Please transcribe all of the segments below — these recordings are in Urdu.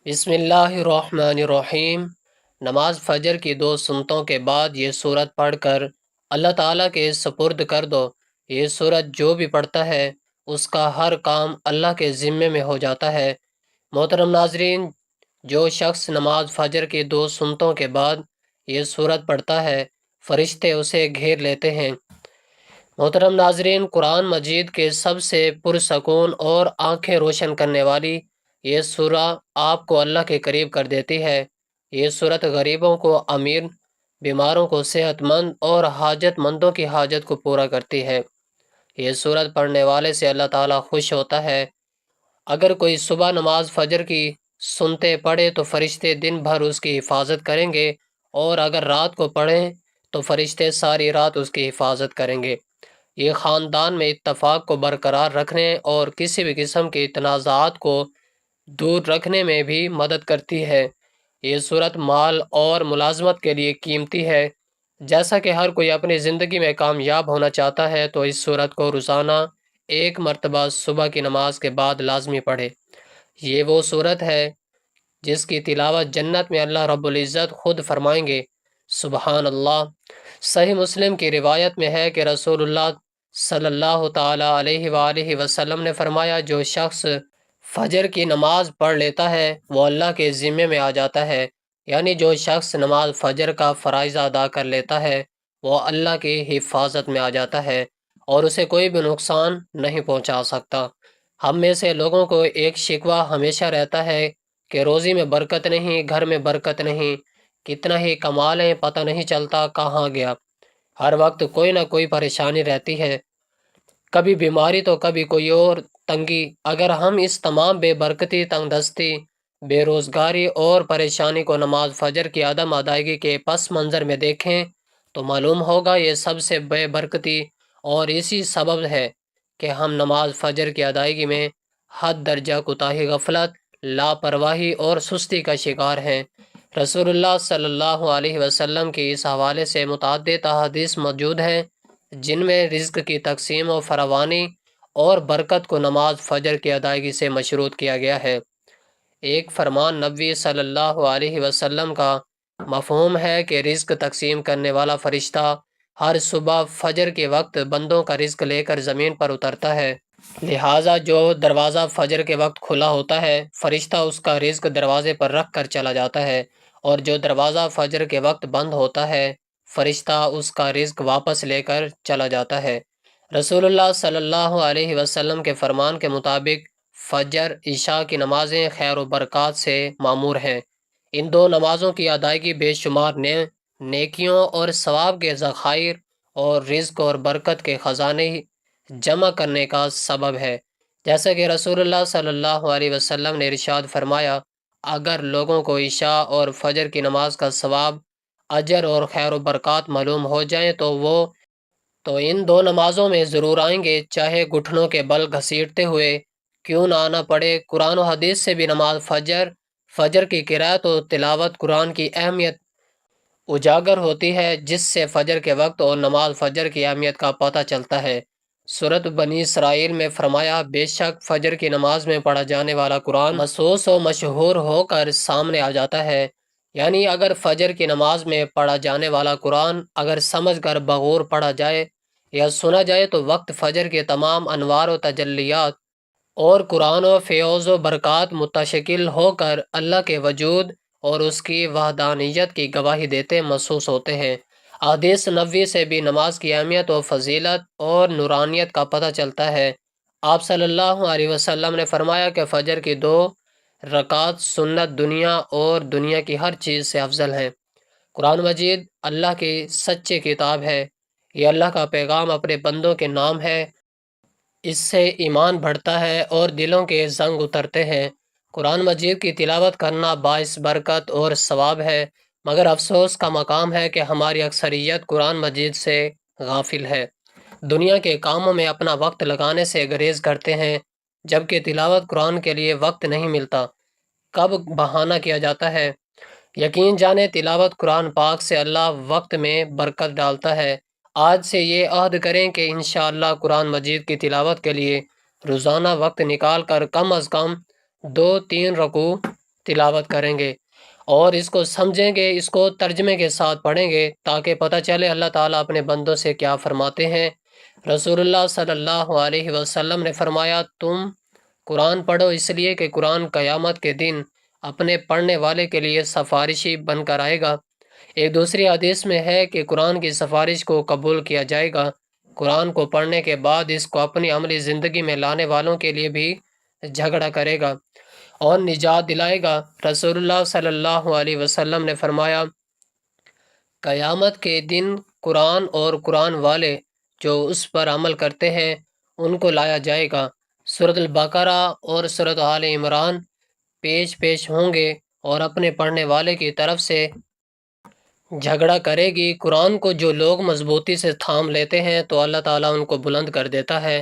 بسم اللہ الرحمن الرحیم۔ نماز فجر کی دو سنتوں کے بعد یہ سورت پڑھ کر اللہ تعالیٰ کے سپرد کر دو۔ یہ سورت جو بھی پڑھتا ہے اس کا ہر کام اللہ کے ذمے میں ہو جاتا ہے۔ محترم ناظرین، جو شخص نماز فجر کی دو سنتوں کے بعد یہ سورت پڑھتا ہے، فرشتے اسے گھیر لیتے ہیں۔ محترم ناظرین، قرآن مجید کے سب سے پرسکون اور آنکھیں روشن کرنے والی یہ سورہ آپ کو اللہ کے قریب کر دیتی ہے۔ یہ سورت غریبوں کو امیر، بیماروں کو صحت مند اور حاجت مندوں کی حاجت کو پورا کرتی ہے۔ یہ سورت پڑھنے والے سے اللہ تعالیٰ خوش ہوتا ہے۔ اگر کوئی صبح نماز فجر کی سنتے پڑھے تو فرشتے دن بھر اس کی حفاظت کریں گے، اور اگر رات کو پڑھیں تو فرشتے ساری رات اس کی حفاظت کریں گے۔ یہ خاندان میں اتفاق کو برقرار رکھنے اور کسی بھی قسم کے تنازعات کو دور رکھنے میں بھی مدد کرتی ہے۔ یہ صورت مال اور ملازمت کے لیے قیمتی ہے۔ جیسا کہ ہر کوئی اپنی زندگی میں کامیاب ہونا چاہتا ہے تو اس صورت کو روزانہ ایک مرتبہ صبح کی نماز کے بعد لازمی پڑھے۔ یہ وہ صورت ہے جس کی تلاوت جنت میں اللہ رب العزت خود فرمائیں گے۔ سبحان اللہ۔ صحیح مسلم کی روایت میں ہے کہ رسول اللہ صلی اللہ تعالیٰ علیہ وآلہ وسلم نے فرمایا، جو شخص فجر کی نماز پڑھ لیتا ہے وہ اللہ کے ذمے میں آ جاتا ہے۔ یعنی جو شخص نماز فجر کا فرائض ادا کر لیتا ہے وہ اللہ کی حفاظت میں آ جاتا ہے اور اسے کوئی بھی نقصان نہیں پہنچا سکتا۔ ہم میں سے لوگوں کو ایک شکوہ ہمیشہ رہتا ہے کہ روزی میں برکت نہیں، گھر میں برکت نہیں، کتنا ہی کما لیں پتہ نہیں چلتا کہاں گیا۔ ہر وقت کوئی نہ کوئی پریشانی رہتی ہے، کبھی بیماری تو کبھی کوئی اور تنگی۔ اگر ہم اس تمام بے برکتی، تنگ دستی، بے روزگاری اور پریشانی کو نماز فجر کی عدم ادائیگی کے پس منظر میں دیکھیں تو معلوم ہوگا یہ سب سے بے برکتی اور اسی سبب ہے کہ ہم نماز فجر کی ادائیگی میں حد درجہ کوتاہی، غفلت، لاپرواہی اور سستی کا شکار ہیں۔ رسول اللہ صلی اللہ علیہ وسلم کی اس حوالے سے متعدد احادیث موجود ہیں جن میں رزق کی تقسیم و فراوانی اور برکت کو نماز فجر کی ادائیگی سے مشروط کیا گیا ہے۔ ایک فرمان نبوی صلی اللہ علیہ وسلم کا مفہوم ہے کہ رزق تقسیم کرنے والا فرشتہ ہر صبح فجر کے وقت بندوں کا رزق لے کر زمین پر اترتا ہے، لہٰذا جو دروازہ فجر کے وقت کھلا ہوتا ہے فرشتہ اس کا رزق دروازے پر رکھ کر چلا جاتا ہے، اور جو دروازہ فجر کے وقت بند ہوتا ہے فرشتہ اس کا رزق واپس لے کر چلا جاتا ہے۔ رسول اللہ صلی اللہ علیہ وسلم کے فرمان کے مطابق فجر، عشاء کی نمازیں خیر و برکات سے معمور ہیں۔ ان دو نمازوں کی ادائیگی بے شمار نیکیوں اور ثواب کے ذخائر اور رزق اور برکت کے خزانے جمع کرنے کا سبب ہے۔ جیسا کہ رسول اللہ صلی اللہ علیہ وسلم نے ارشاد فرمایا، اگر لوگوں کو عشاء اور فجر کی نماز کا ثواب، اجر اور خیر و برکات معلوم ہو جائیں تو ان دو نمازوں میں ضرور آئیں گے، چاہے گھٹنوں کے بل گھسیٹتے ہوئے کیوں نہ آنا پڑے۔ قرآن و حدیث سے بھی نماز فجر کی قرأت و تلاوت قرآن کی اہمیت اجاگر ہوتی ہے، جس سے فجر کے وقت اور نماز فجر کی اہمیت کا پتہ چلتا ہے۔ سورۃ بنی اسرائیل میں فرمایا، بے شک فجر کی نماز میں پڑھا جانے والا قرآن محسوس و مشہور ہو کر سامنے آ جاتا ہے۔ یعنی اگر فجر کی نماز میں پڑھا جانے والا قرآن اگر سمجھ کر بغور پڑھا جائے یا سنا جائے تو وقت فجر کے تمام انوار و تجلیات اور قرآن و فیض و برکات متشکل ہو کر اللہ کے وجود اور اس کی وحدانیت کی گواہی دیتے محسوس ہوتے ہیں۔ احادیث نبوی سے بھی نماز کی اہمیت و فضیلت اور نورانیت کا پتہ چلتا ہے۔ آپ صلی اللہ علیہ وسلم نے فرمایا کہ فجر کی 2 رکعت سنت دنیا اور دنیا کی ہر چیز سے افضل ہیں۔ قرآن مجید اللہ کی سچی کتاب ہے، یہ اللہ کا پیغام اپنے بندوں کے نام ہے، اس سے ایمان بڑھتا ہے اور دلوں کے زنگ اترتے ہیں۔ قرآن مجید کی تلاوت کرنا باعث برکت اور ثواب ہے، مگر افسوس کا مقام ہے کہ ہماری اکثریت قرآن مجید سے غافل ہے، دنیا کے کاموں میں اپنا وقت لگانے سے گریز کرتے ہیں، جبکہ تلاوت قرآن کے لیے وقت نہیں ملتا، کب بہانہ کیا جاتا ہے۔ یقین جانیں تلاوت قرآن پاک سے اللہ وقت میں برکت ڈالتا ہے۔ آج سے یہ عہد کریں کہ انشاءاللہ قرآن مجید کی تلاوت کے لیے روزانہ وقت نکال کر کم از کم 2-3 رکوع تلاوت کریں گے اور اس کو سمجھیں گے، اس کو ترجمے کے ساتھ پڑھیں گے تاکہ پتہ چلے اللہ تعالیٰ اپنے بندوں سے کیا فرماتے ہیں۔ رسول اللہ صلی اللہ علیہ وسلم نے فرمایا، تم قرآن پڑھو اس لیے کہ قرآن قیامت کے دن اپنے پڑھنے والے کے لیے سفارشی بن کر آئے گا۔ ایک دوسری حدیث میں ہے کہ قرآن کی سفارش کو قبول کیا جائے گا۔ قرآن کو پڑھنے کے بعد اس کو اپنی عملی زندگی میں لانے والوں کے لیے بھی جھگڑا کرے گا اور نجات دلائے گا۔ رسول اللہ صلی اللہ علیہ وسلم نے فرمایا، قیامت کے دن قرآن اور قرآن والے جو اس پر عمل کرتے ہیں ان کو لایا جائے گا۔ سورۃ البقرہ اور سورۃ آل عمران پیش ہوں گے اور اپنے پڑھنے والے کی طرف سے جھگڑا کرے گی۔ قرآن کو جو لوگ مضبوطی سے تھام لیتے ہیں تو اللہ تعالیٰ ان کو بلند کر دیتا ہے،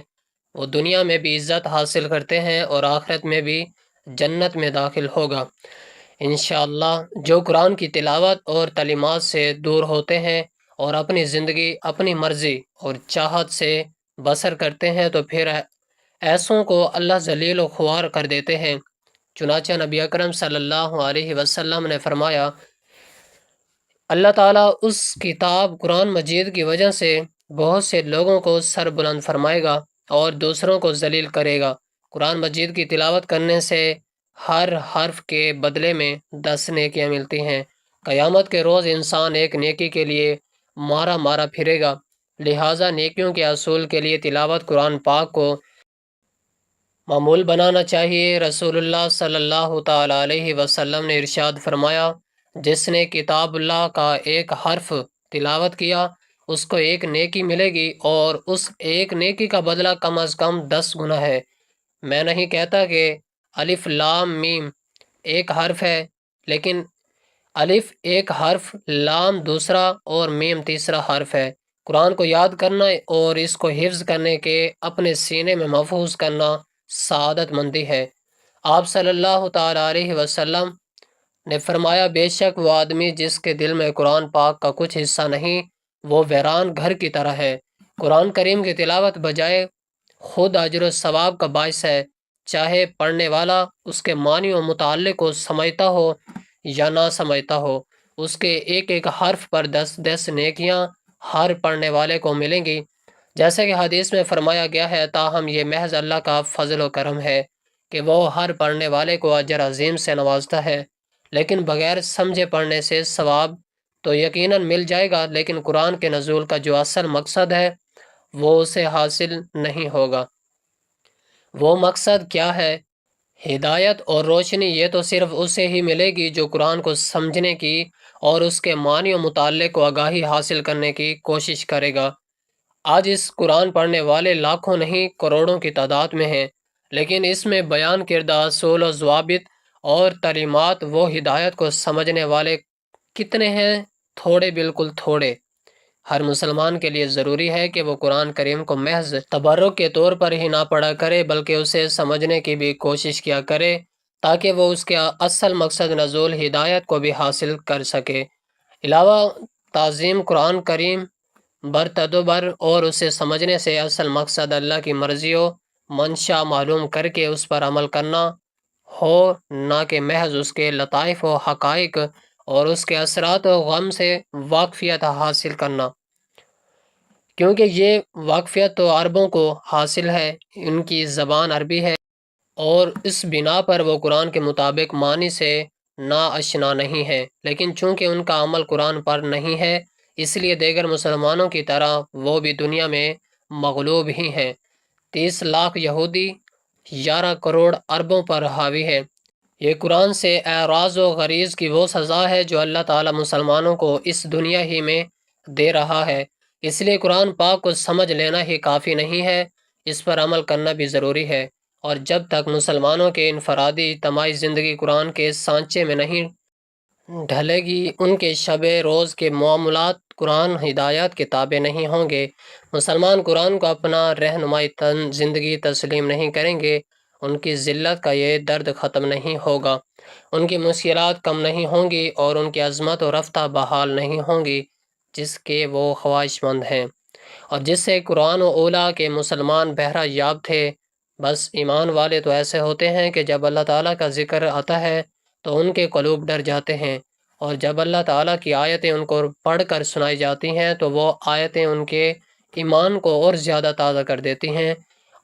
وہ دنیا میں بھی عزت حاصل کرتے ہیں اور آخرت میں بھی جنت میں داخل ہوگا انشاءاللہ۔ جو قرآن کی تلاوت اور تعلیمات سے دور ہوتے ہیں اور اپنی زندگی اپنی مرضی اور چاہت سے بسر کرتے ہیں تو پھر ایسوں کو اللہ ذلیل و خوار کر دیتے ہیں۔ چنانچہ نبی اکرم صلی اللہ علیہ وسلم نے فرمایا، اللہ تعالیٰ اس کتاب قرآن مجید کی وجہ سے بہت سے لوگوں کو سر بلند فرمائے گا اور دوسروں کو ذلیل کرے گا۔ قرآن مجید کی تلاوت کرنے سے ہر حرف کے بدلے میں 10 نیکیاں ملتی ہیں۔ قیامت کے روز انسان ایک نیکی کے لیے مارا پھرے گا، لہٰذا نیکیوں کے حصول کے لیے تلاوت قرآن پاک کو معمول بنانا چاہیے۔ رسول اللہ صلی اللہ تعالیٰ علیہ وسلم نے ارشاد فرمایا، جس نے کتاب اللہ کا ایک حرف تلاوت کیا اس کو ایک نیکی ملے گی اور اس ایک نیکی کا بدلہ کم از کم 10 گنا ہے۔ میں نہیں کہتا کہ الف لام میم ایک حرف ہے، لیکن الف ایک حرف، لام دوسرا اور میم تیسرا حرف ہے۔ قرآن کو یاد کرنا اور اس کو حفظ کرنے کے اپنے سینے میں محفوظ کرنا سعادت مندی ہے۔ آپ صلی اللہ تعالیٰ علیہ وسلم نے فرمایا، بے شک وہ آدمی جس کے دل میں قرآن پاک کا کچھ حصہ نہیں، وہ ویران گھر کی طرح ہے۔ قرآن کریم کی تلاوت بجائے خود اجر و ثواب کا باعث ہے، چاہے پڑھنے والا اس کے معنی و متعلق کو سمجھتا ہو یا نہ سمجھتا ہو۔ اس کے ایک ایک حرف پر 10 نیکیاں ہر پڑھنے والے کو ملیں گی، جیسے کہ حدیث میں فرمایا گیا ہے، تاہم یہ محض اللہ کا فضل و کرم ہے کہ وہ ہر پڑھنے والے کو اجر عظیم سے نوازتا ہے، لیکن بغیر سمجھے پڑھنے سے ثواب تو یقیناً مل جائے گا، لیکن قرآن کے نزول کا جو اصل مقصد ہے وہ اسے حاصل نہیں ہوگا۔ وہ مقصد کیا ہے؟ ہدایت اور روشنی یہ تو صرف اسے ہی ملے گی جو قرآن کو سمجھنے کی اور اس کے معنی و متعلق کو آگاہی حاصل کرنے کی کوشش کرے گا۔ آج اس قرآن پڑھنے والے لاکھوں نہیں کروڑوں کی تعداد میں ہیں، لیکن اس میں بیان کردہ اصول و ضوابط اور تعلیمات وہ ہدایت کو سمجھنے والے کتنے ہیں؟ تھوڑے، بالکل تھوڑے۔ ہر مسلمان کے لیے ضروری ہے کہ وہ قرآن کریم کو محض تبرک کے طور پر ہی نہ پڑھا کرے بلکہ اسے سمجھنے کی بھی کوشش کیا کرے تاکہ وہ اس کے اصل مقصد نزول ہدایت کو بھی حاصل کر سکے۔ علاوہ تعظیم قرآن کریم برتدبر اور اسے سمجھنے سے اصل مقصد اللہ کی مرضی و منشا معلوم کر کے اس پر عمل کرنا ہو، نہ کہ محض اس کے لطائف و حقائق اور اس کے اثرات و غم سے واقفیت حاصل کرنا، کیونکہ یہ واقفیت تو عربوں کو حاصل ہے، ان کی زبان عربی ہے اور اس بنا پر وہ قرآن کے مطابق معنی سے نا اشنا نہیں ہے، لیکن چونکہ ان کا عمل قرآن پر نہیں ہے اس لیے دیگر مسلمانوں کی طرح وہ بھی دنیا میں مغلوب ہی ہیں۔ 30 لاکھ یہودی 11 کروڑ عربوں پر حاوی ہے۔ یہ قرآن سے اعراض و غریض کی وہ سزا ہے جو اللہ تعالیٰ مسلمانوں کو اس دنیا ہی میں دے رہا ہے، اس لیے قرآن پاک کو سمجھ لینا ہی کافی نہیں ہے، اس پر عمل کرنا بھی ضروری ہے، اور جب تک مسلمانوں کے انفرادی اجتماعی زندگی قرآن کے سانچے میں نہیں ڈھلے گی، ان کے شب روز کے معاملات قرآن ہدایت کے تابع نہیں ہوں گے، مسلمان قرآن کو اپنا رہنمائی زندگی تسلیم نہیں کریں گے، ان کی ذلت کا یہ درد ختم نہیں ہوگا، ان کی مشکلات کم نہیں ہوں گی اور ان کی عظمت و رفتہ بحال نہیں ہوں گی جس کے وہ خواہش مند ہیں، اور جس سے قرآن و اولیٰ کے مسلمان بہرہ یاب تھے۔ بس ایمان والے تو ایسے ہوتے ہیں کہ جب اللہ تعالیٰ کا ذکر آتا ہے تو ان کے قلوب ڈر جاتے ہیں، اور جب اللہ تعالیٰ کی آیتیں ان کو پڑھ کر سنائی جاتی ہیں تو وہ آیتیں ان کے ایمان کو اور زیادہ تازہ کر دیتی ہیں،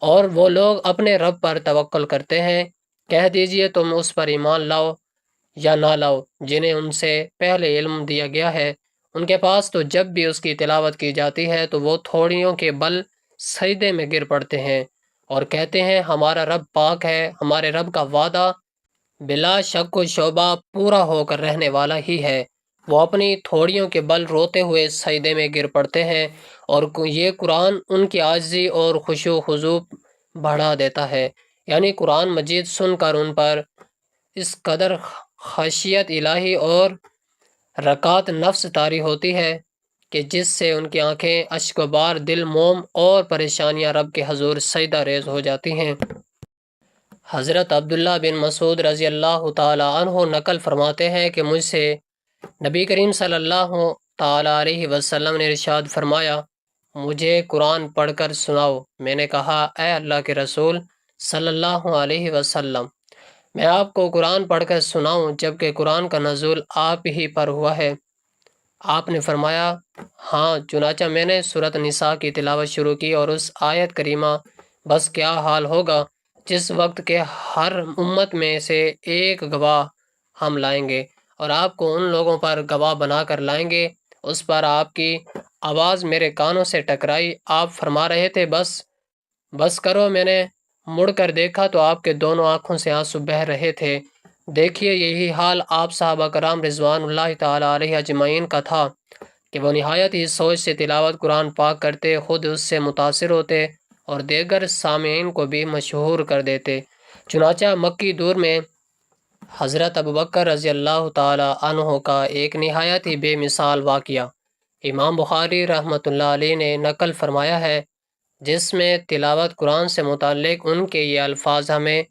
اور وہ لوگ اپنے رب پر توکل کرتے ہیں۔ کہہ دیجئے تم اس پر ایمان لاؤ یا نہ لاؤ جنہیں ان سے پہلے علم دیا گیا ہے، ان کے پاس تو جب بھی اس کی تلاوت کی جاتی ہے تو وہ تھوڑیوں کے بل سجدے میں گر پڑتے ہیں اور کہتے ہیں ہمارا رب پاک ہے، ہمارے رب کا وعدہ بلا شک و شبہ پورا ہو کر رہنے والا ہی ہے۔ وہ اپنی تھوڑیوں کے بل روتے ہوئے سجدے میں گر پڑتے ہیں، اور یہ قرآن ان کی عاجزی اور خشوع و خضوع بڑھا دیتا ہے، یعنی قرآن مجید سن کر ان پر اس قدر خشیت الہی اور رکعت نفس طاری ہوتی ہے کہ جس سے ان کی آنکھیں اشک بار، دل موم اور پریشانیاں رب کے حضور سجدہ ریز ہو جاتی ہیں۔ حضرت عبداللہ بن مسعود رضی اللہ تعالی عنہ نقل فرماتے ہیں کہ مجھ سے نبی کریم صلی اللہ تعالی علیہ وسلم نے ارشاد فرمایا، مجھے قرآن پڑھ کر سناؤ۔ میں نے کہا، اے اللہ کے رسول صلی اللہ علیہ وسلم، میں آپ کو قرآن پڑھ کر سناؤں جبکہ قرآن کا نزول آپ ہی پر ہوا ہے؟ آپ نے فرمایا، ہاں۔ چنانچہ میں نے سورۃ نساء کی تلاوت شروع کی، اور اس آیت کریمہ، بس کیا حال ہوگا جس وقت کے ہر امت میں سے ایک گواہ ہم لائیں گے، اور آپ کو ان لوگوں پر گواہ بنا کر لائیں گے۔ اس پر آپ کی آواز میرے کانوں سے ٹکرائی، آپ فرما رہے تھے بس کرو۔ میں نے مڑ کر دیکھا تو آپ کے دونوں آنکھوں سے آنسو بہہ رہے تھے۔ دیکھیے یہی حال آپ صحابہ کرام رضوان اللہ تعالی علیہ اجمعین کا تھا کہ وہ نہایت ہی سوچ سے تلاوت قرآن پاک کرتے، خود اس سے متاثر ہوتے اور دیگر سامعین کو بھی مشہور کر دیتے۔ چنانچہ مکی دور میں حضرت ابوبکر رضی اللہ تعالی عنہ کا ایک نہایت ہی بے مثال واقعہ امام بخاری رحمۃ اللہ علیہ نے نقل فرمایا ہے، جس میں تلاوت قرآن سے متعلق ان کے یہ الفاظ ہمیں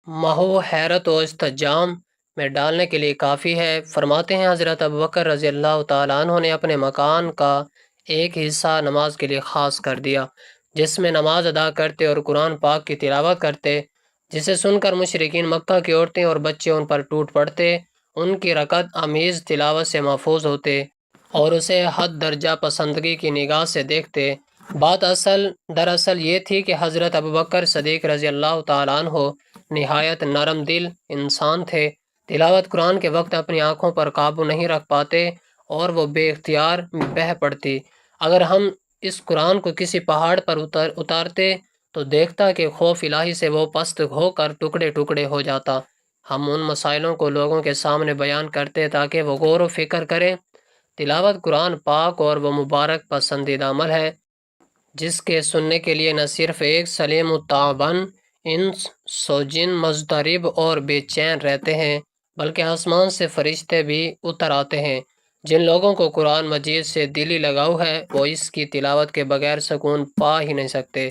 محو حیرت و استحجام میں ڈالنے کے لیے کافی ہے۔ فرماتے ہیں حضرت ابوبکر رضی اللہ تعالیٰ عنہ نے اپنے مکان کا ایک حصہ نماز کے لیے خاص کر دیا، جس میں نماز ادا کرتے اور قرآن پاک کی تلاوت کرتے، جسے سن کر مشرکین مکہ کی عورتیں اور بچے ان پر ٹوٹ پڑتے، ان کی رکعت آمیز تلاوت سے محفوظ ہوتے اور اسے حد درجہ پسندگی کی نگاہ سے دیکھتے۔ بات دراصل یہ تھی کہ حضرت ابوبکر صدیق رضی اللہ تعالیٰ عنہ نہایت نرم دل انسان تھے۔ تلاوت قرآن کے وقت اپنی آنکھوں پر قابو نہیں رکھ پاتے اور وہ بے اختیار بہہ پڑتی۔ اگر ہم اس قرآن کو کسی پہاڑ پر اتارتے تو دیکھتا کہ خوف الہی سے وہ پست ہو کر ٹکڑے ٹکڑے ہو جاتا۔ ہم ان مسائلوں کو لوگوں کے سامنے بیان کرتے تاکہ وہ غور و فکر کریں۔ تلاوت قرآن پاک اور وہ مبارک پسندیدہ عمل ہے جس کے سننے کے لیے نہ صرف ایک سلیم الطبع انس و جن مضطرب اور بے چین رہتے ہیں، بلکہ آسمان سے فرشتے بھی اتر آتے ہیں۔ جن لوگوں کو قرآن مجید سے دلی لگاؤ ہے وہ اس کی تلاوت کے بغیر سکون پا ہی نہیں سکتے۔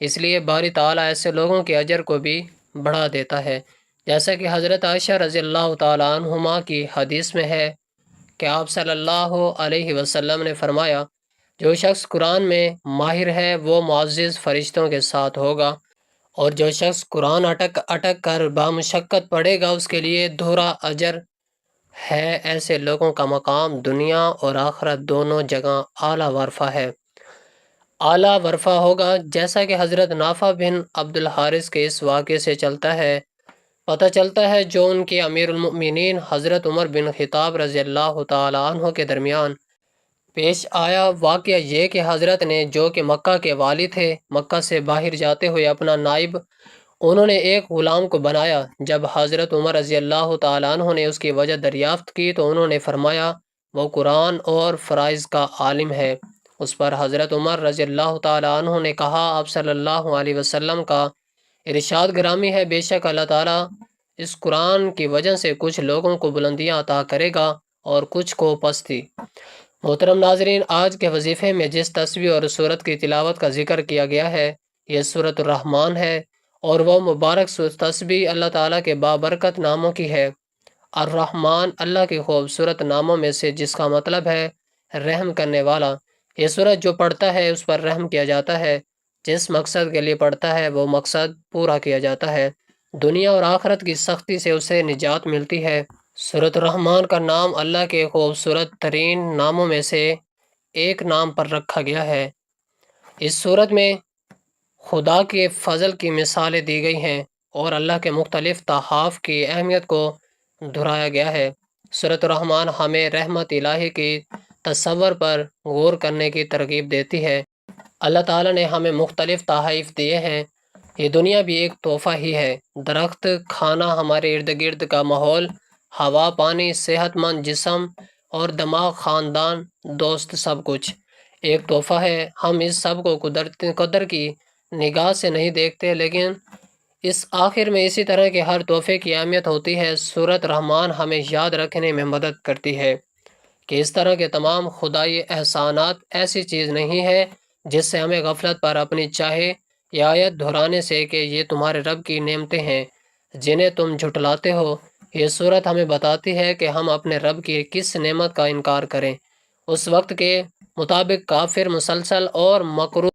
اس لیے باری تعالیٰ ایسے لوگوں کے اجر کو بھی بڑھا دیتا ہے، جیسا کہ حضرت عائشہ رضی اللہ تعالیٰ عنہما کی حدیث میں ہے کہ آپ صلی اللہ علیہ وسلم نے فرمایا، جو شخص قرآن میں ماہر ہے وہ معزز فرشتوں کے ساتھ ہوگا، اور جو شخص قرآن اٹک اٹک کر بامشقت پڑھے گا اس کے لیے دوہرا اجر ہے۔ ایسے لوگوں کا مقام دنیا اور آخرت دونوں جگہ اعلیٰ ورفع ہے، اعلیٰ ورفع ہوگا، جیسا کہ حضرت نافع بن عبد الحارث کے اس واقعے سے پتہ چلتا ہے جو ان کے امیر المؤمنین حضرت عمر بن خطاب رضی اللہ تعالی عنہ کے درمیان پیش آیا۔ واقعہ یہ کہ حضرت نے، جو کہ مکہ کے والی تھے، مکہ سے باہر جاتے ہوئے اپنا نائب انہوں نے ایک غلام کو بنایا۔ جب حضرت عمر رضی اللہ تعالیٰ عنہ نے اس کی وجہ دریافت کی تو انہوں نے فرمایا، وہ قرآن اور فرائض کا عالم ہے۔ اس پر حضرت عمر رضی اللہ تعالیٰ عنہ نے کہا، آپ صلی اللہ علیہ وسلم کا ارشاد گرامی ہے، بے شک اللہ تعالیٰ اس قرآن کی وجہ سے کچھ لوگوں کو بلندیاں عطا کرے گا اور کچھ کو پستی۔ محترم ناظرین، آج کے وظیفے میں جس تسبیح اور سورت کی تلاوت کا ذکر کیا گیا ہے یہ سورۃ الرحمن ہے، اور وہ مبارک تسبیح اللہ تعالیٰ کے بابرکت ناموں کی ہے۔ الرحمن اللہ کے خوبصورت ناموں میں سے جس کا مطلب ہے رحم کرنے والا۔ یہ سورت جو پڑھتا ہے اس پر رحم کیا جاتا ہے، جس مقصد کے لیے پڑھتا ہے وہ مقصد پورا کیا جاتا ہے۔ دنیا اور آخرت کی سختی سے اسے نجات ملتی ہے۔ سورۃ الرحمن کا نام اللہ کے خوبصورت ترین ناموں میں سے ایک نام پر رکھا گیا ہے۔ اس سورت میں خدا کے فضل کی مثالیں دی گئی ہیں اور اللہ کے مختلف تحائف کی اہمیت کو دہرایا گیا ہے۔ سورۃ الرحمن ہمیں رحمت الہی کی تصور پر غور کرنے کی ترغیب دیتی ہے۔ اللہ تعالیٰ نے ہمیں مختلف تحائف دیے ہیں۔ یہ دنیا بھی ایک تحفہ ہی ہے۔ درخت، کھانا، ہمارے ارد گرد کا ماحول، ہوا، پانی، صحت مند جسم اور دماغ، خاندان، دوست، سب کچھ ایک تحفہ ہے۔ ہم اس سب کو قدر کی نگاہ سے نہیں دیکھتے، لیکن اس آخر میں اسی طرح کے ہر تحفے کی اہمیت ہوتی ہے۔ سورۃ رحمان ہمیں یاد رکھنے میں مدد کرتی ہے کہ اس طرح کے تمام خدائی احسانات ایسی چیز نہیں ہے جس سے ہمیں غفلت پر اپنی چاہے یہ آیت دہرانے سے کہ یہ تمہارے رب کی نعمتیں ہیں جنہیں تم جھٹلاتے ہو۔ یہ صورت ہمیں بتاتی ہے کہ ہم اپنے رب کی کس نعمت کا انکار کریں۔ اس وقت کے مطابق کافر مسلسل اور مکروہ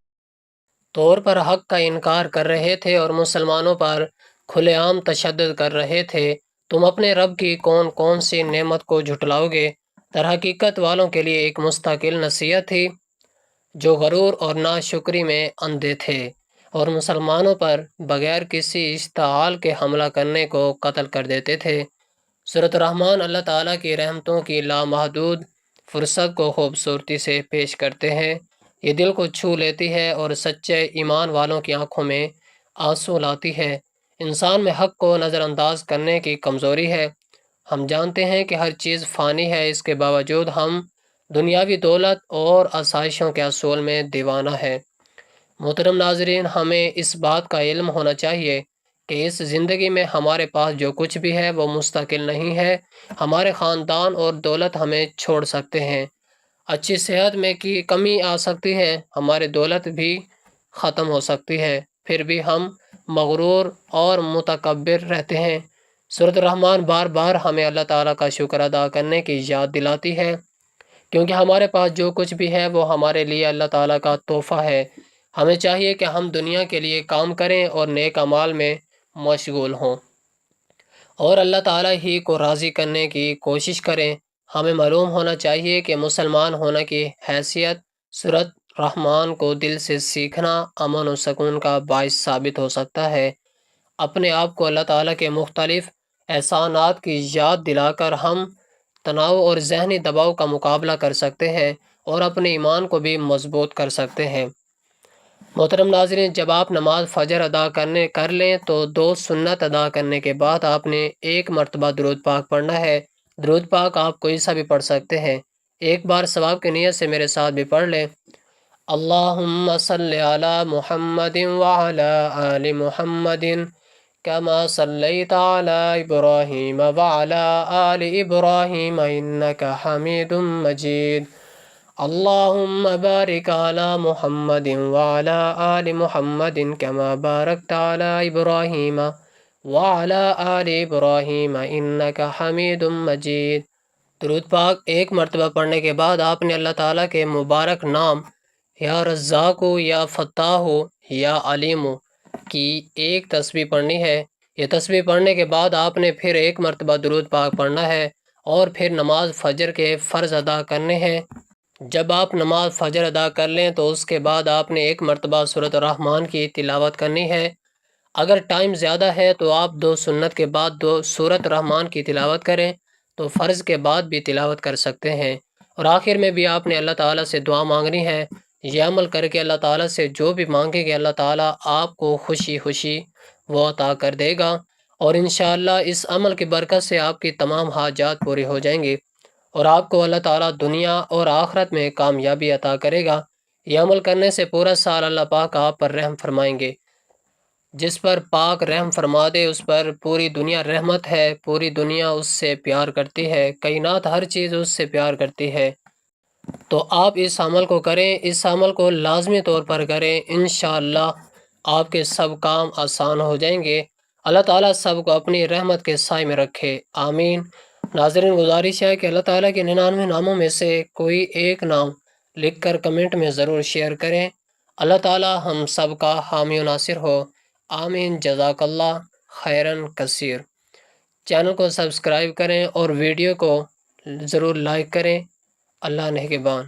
طور پر حق کا انکار کر رہے تھے اور مسلمانوں پر کھلے عام تشدد کر رہے تھے۔ تم اپنے رب کی کون کون سی نعمت کو جھٹلاؤ گے؟ در حقیقت والوں کے لیے ایک مستقل نصیحت تھی جو غرور اور ناشکری میں اندھے تھے اور مسلمانوں پر بغیر کسی اشتعال کے حملہ کرنے کو قتل کر دیتے تھے۔ سورۃ الرحمن اللہ تعالیٰ کی رحمتوں کی لامحدود فرصت کو خوبصورتی سے پیش کرتے ہیں۔ یہ دل کو چھو لیتی ہے اور سچے ایمان والوں کی آنکھوں میں آنسو لاتی ہے۔ انسان میں حق کو نظر انداز کرنے کی کمزوری ہے۔ ہم جانتے ہیں کہ ہر چیز فانی ہے، اس کے باوجود ہم دنیاوی دولت اور آسائشوں کے اصول میں دیوانہ ہے۔ محترم ناظرین، ہمیں اس بات کا علم ہونا چاہیے کہ اس زندگی میں ہمارے پاس جو کچھ بھی ہے وہ مستقل نہیں ہے۔ ہمارے خاندان اور دولت ہمیں چھوڑ سکتے ہیں، اچھی صحت میں کی کمی آ سکتی ہے، ہماری دولت بھی ختم ہو سکتی ہے، پھر بھی ہم مغرور اور متکبر رہتے ہیں۔ سورۃ الرحمن بار بار ہمیں اللہ تعالیٰ کا شکر ادا کرنے کی یاد دلاتی ہے، کیونکہ ہمارے پاس جو کچھ بھی ہے وہ ہمارے لیے اللہ تعالیٰ کا تحفہ ہے۔ ہمیں چاہیے کہ ہم دنیا کے لیے کام کریں اور نیک اعمال میں مشغول ہوں اور اللہ تعالیٰ ہی کو راضی کرنے کی کوشش کریں۔ ہمیں معلوم ہونا چاہیے کہ مسلمان ہونے کی حیثیت سورۃ رحمان کو دل سے سیکھنا امن و سکون کا باعث ثابت ہو سکتا ہے۔ اپنے آپ کو اللہ تعالیٰ کے مختلف احسانات کی یاد دلا کر ہم تناؤ اور ذہنی دباؤ کا مقابلہ کر سکتے ہیں اور اپنے ایمان کو بھی مضبوط کر سکتے ہیں۔ محترم ناظرین، جب آپ نماز فجر ادا کر لیں تو 2 سنت ادا کرنے کے بعد آپ نے 1 مرتبہ درود پاک پڑھنا ہے۔ درود پاک آپ کوئی سا بھی پڑھ سکتے ہیں۔ ایک بار ثواب کی نیت سے میرے ساتھ بھی پڑھ لیں۔ اللہم صلی علی محمد وعلی آل محمد کما صلیت علی ابراہیم وعلی آل ابراہیم انک حمید مجید۔ اللہم بارک علی محمد وعلی آل محمد کما بارکت علی ابراہیم وعلی آل ابراہیم انک حمید مجید۔ درود پاک 1 مرتبہ پڑھنے کے بعد آپ نے اللہ تعالیٰ کے مبارک نام یا رزاق یا فتاح یا علیم کی 1 تسبیح پڑھنی ہے۔ یہ تسبیح پڑھنے کے بعد آپ نے پھر 1 مرتبہ درود پاک پڑھنا ہے اور پھر نماز فجر کے فرض ادا کرنے ہیں۔ جب آپ نماز فجر ادا کر لیں تو اس کے بعد آپ نے 1 مرتبہ سورۃ الرحمن کی تلاوت کرنی ہے۔ اگر ٹائم زیادہ ہے تو آپ 2 سنت کے بعد 2 سورۃ الرحمن کی تلاوت کریں تو فرض کے بعد بھی تلاوت کر سکتے ہیں۔ اور آخر میں بھی آپ نے اللہ تعالیٰ سے دعا مانگنی ہے۔ یہ عمل کر کے اللہ تعالیٰ سے جو بھی مانگے گے اللہ تعالیٰ آپ کو خوشی خوشی وہ عطا کر دے گا، اور انشاءاللہ اس عمل کی برکت سے آپ کی تمام حاجات پوری ہو جائیں گی اور آپ کو اللہ تعالیٰ دنیا اور آخرت میں کامیابی عطا کرے گا۔ یہ عمل کرنے سے پورا سال اللہ پاک آپ پر رحم فرمائیں گے۔ جس پر پاک رحم فرما دے اس پر پوری دنیا رحمت ہے، پوری دنیا اس سے پیار کرتی ہے، کائنات ہر چیز اس سے پیار کرتی ہے۔ تو آپ اس عمل کو کریں، اس عمل کو لازمی طور پر کریں، انشاءاللہ آپ کے سب کام آسان ہو جائیں گے۔ اللہ تعالیٰ سب کو اپنی رحمت کے سائے میں رکھے، آمین۔ ناظرین، گزارش ہے کہ اللہ تعالیٰ کے 99 ناموں میں سے کوئی ایک نام لکھ کر کمنٹ میں ضرور شیئر کریں۔ اللہ تعالیٰ ہم سب کا حامی و ناصر ہو، آمین۔ جزاک اللہ خیرن کثیر۔ چینل کو سبسکرائب کریں اور ویڈیو کو ضرور لائک کریں۔ اللہ نگہبان۔